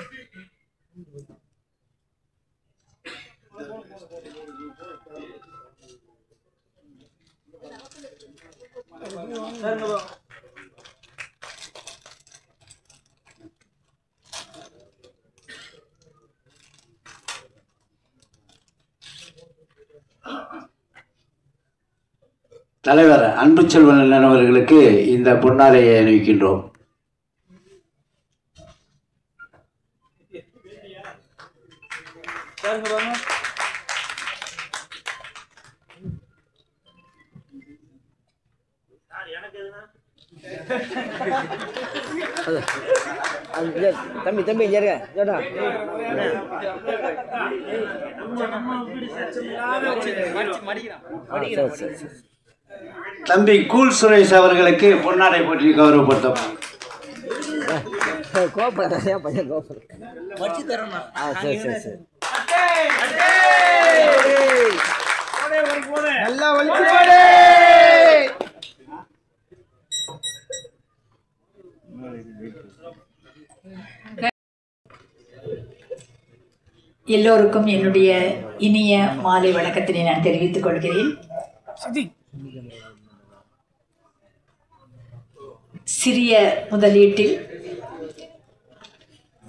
தலைவர் அன்புச்செல்வன் அவர்களுக்கு இந்த பொன்னாடையை அணிவிக்கின்றோம். தம்பி தம்பி ஜோடா தம்பி கூல் சுரேஷ் அவர்களுக்கு பொன்னாடை போற்றி கௌரவப்படுத்தும். பையன் நல்லா எல்லோருக்கும் என்னுடைய இனிய மாலை வணக்கத்தினை நான் தெரிவித்துக் கொள்கிறேன். சிறிய முதலீட்டில்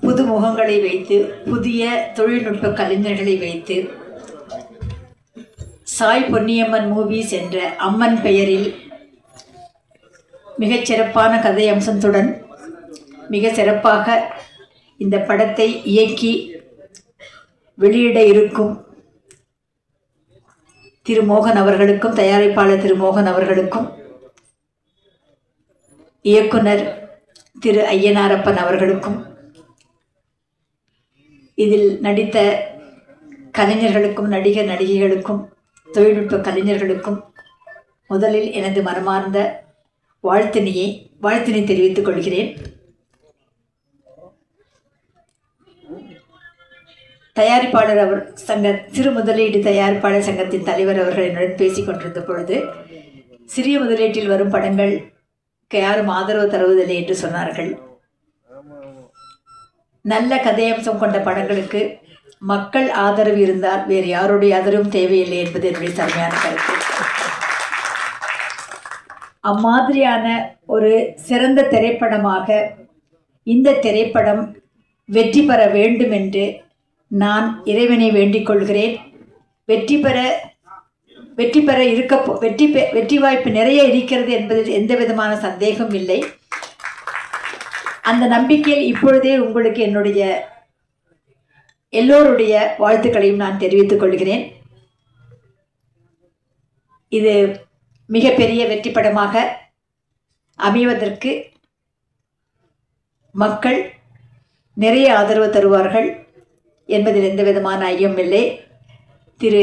புது முகங்களை வைத்து புதிய தொழில்நுட்ப கலைஞர்களை வைத்து சாய் பொன்னியம்மன் மூவிஸ் என்ற அம்மன் பெயரில் மிகச்சிறப்பான கதை அம்சத்துடன் மிக சிறப்பாக இந்த படத்தை இயக்கி வெளியிட இருக்கும் திரு மோகன் அவர்களுக்கும், தயாரிப்பாளர் திரு மோகன் அவர்களுக்கும், இயக்குனர் திரு ஐயனாரப்பன் அவர்களுக்கும், இதில் நடித்த கலைஞர்களுக்கும், நடிகர் நடிகைகளுக்கும், தொழில்நுட்ப கலைஞர்களுக்கும் முதலில் எனது மனமார்ந்த வாழ்த்தினை தெரிவித்துக் கொள்கிறேன். தயாரிப்பாளர் சிறு முதலீடு தயாரிப்பாளர் சங்கத்தின் தலைவர் அவர்கள் என்னுடன் பேசிக் கொண்டிருந்த பொழுது, சிறிய முதலீட்டில் வரும் படங்களுக்கு யாரும் ஆதரவு தருவதில்லை என்று சொன்னார்கள். நல்ல கதையம்சம் கொண்ட படங்களுக்கு மக்கள் ஆதரவு இருந்தால் வேறு யாருடைய ஆதரவும் தேவையில்லை என்பது என்னுடைய தன்மையான கருத்து. அம்மாதிரியான ஒரு சிறந்த திரைப்படமாக இந்த திரைப்படம் வெற்றி பெற வேண்டும் என்று நான் இறைவனை வேண்டிக் கொள்கிறேன். வெற்றி வாய்ப்பு நிறைய இருக்கிறது என்பதில் எந்த விதமான சந்தேகம் இல்லை. அந்த நம்பிக்கையில் இப்பொழுதே உங்களுக்கு என்னுடைய எல்லோருடைய வாழ்த்துக்களையும் நான் தெரிவித்துக் கொள்கிறேன். இது மிகப்பெரிய வெற்றி படமாக அமைவதற்கு மக்கள் நிறைய ஆதரவு தருவார்கள் என்பதில் எந்த விதமான ஐயமில்லை. திரு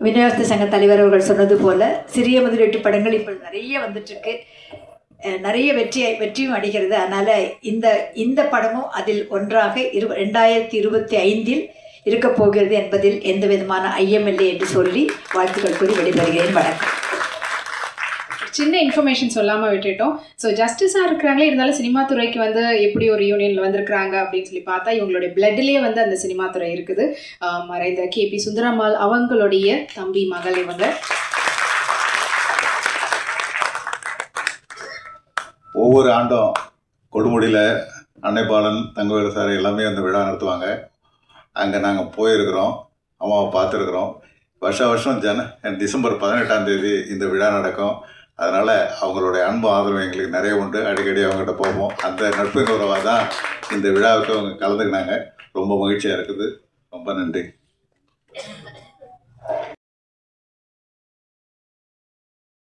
விநியோகஸ்த சங்க தலைவர் அவர்கள் சொன்னது போல சிறிய முதலீட்டு படங்கள் இப்போ நிறைய வந்துட்டுருக்கு, நிறைய வெற்றியும் அடைகிறது. அதனால் இந்த படமும் அதில் ஒன்றாக 2025 இருக்கப் போகிறது என்பதில் எந்த விதமான ஐயமில்லை என்று சொல்லி வாழ்த்துக்கள் கூறி விடைபெறுகிறேன். வணக்கம். சின்ன இன்ஃபர்மேஷன் சொல்லாமல் விட்டுட்டோம். ஸோ ஜஸ்டிஸாக இருக்கிறாங்களே, இருந்தாலும் சினிமா துறைக்கு வந்து எப்படி ஒரு யூனியனில் வந்திருக்கிறாங்க அப்படின்னு சொல்லி பார்த்தா இவங்களுடைய பிளட்லேயே வந்து அந்த சினிமா துறை இருக்குது. மறைந்த KP சுந்தரம்மாள் அவங்களுடைய தம்பி மகள் இவங்க. ஒவ்வொரு ஆண்டும் கொடுமுடியில் அன்னைபாலன், தங்கவேலு சார் எல்லாமே அந்த விழா நடத்துவாங்க. அங்கே நாங்கள் போயிருக்கிறோம், அம்மாவை பார்த்துருக்குறோம். வருஷம் டிசம்பர் 18ஆம் தேதி இந்த விழா நடக்கும். அதனால் அவங்களுடைய அன்பு ஆதரவு எங்களுக்கு நிறைய உண்டு. அடிக்கடி அவங்ககிட்ட போவோம். அந்த நட்பு உறவாக தான் இந்த விழாவுக்கு அவங்க கலந்துக்கினாங்க. ரொம்ப மகிழ்ச்சியாக இருக்குது. ரொம்ப நன்றி.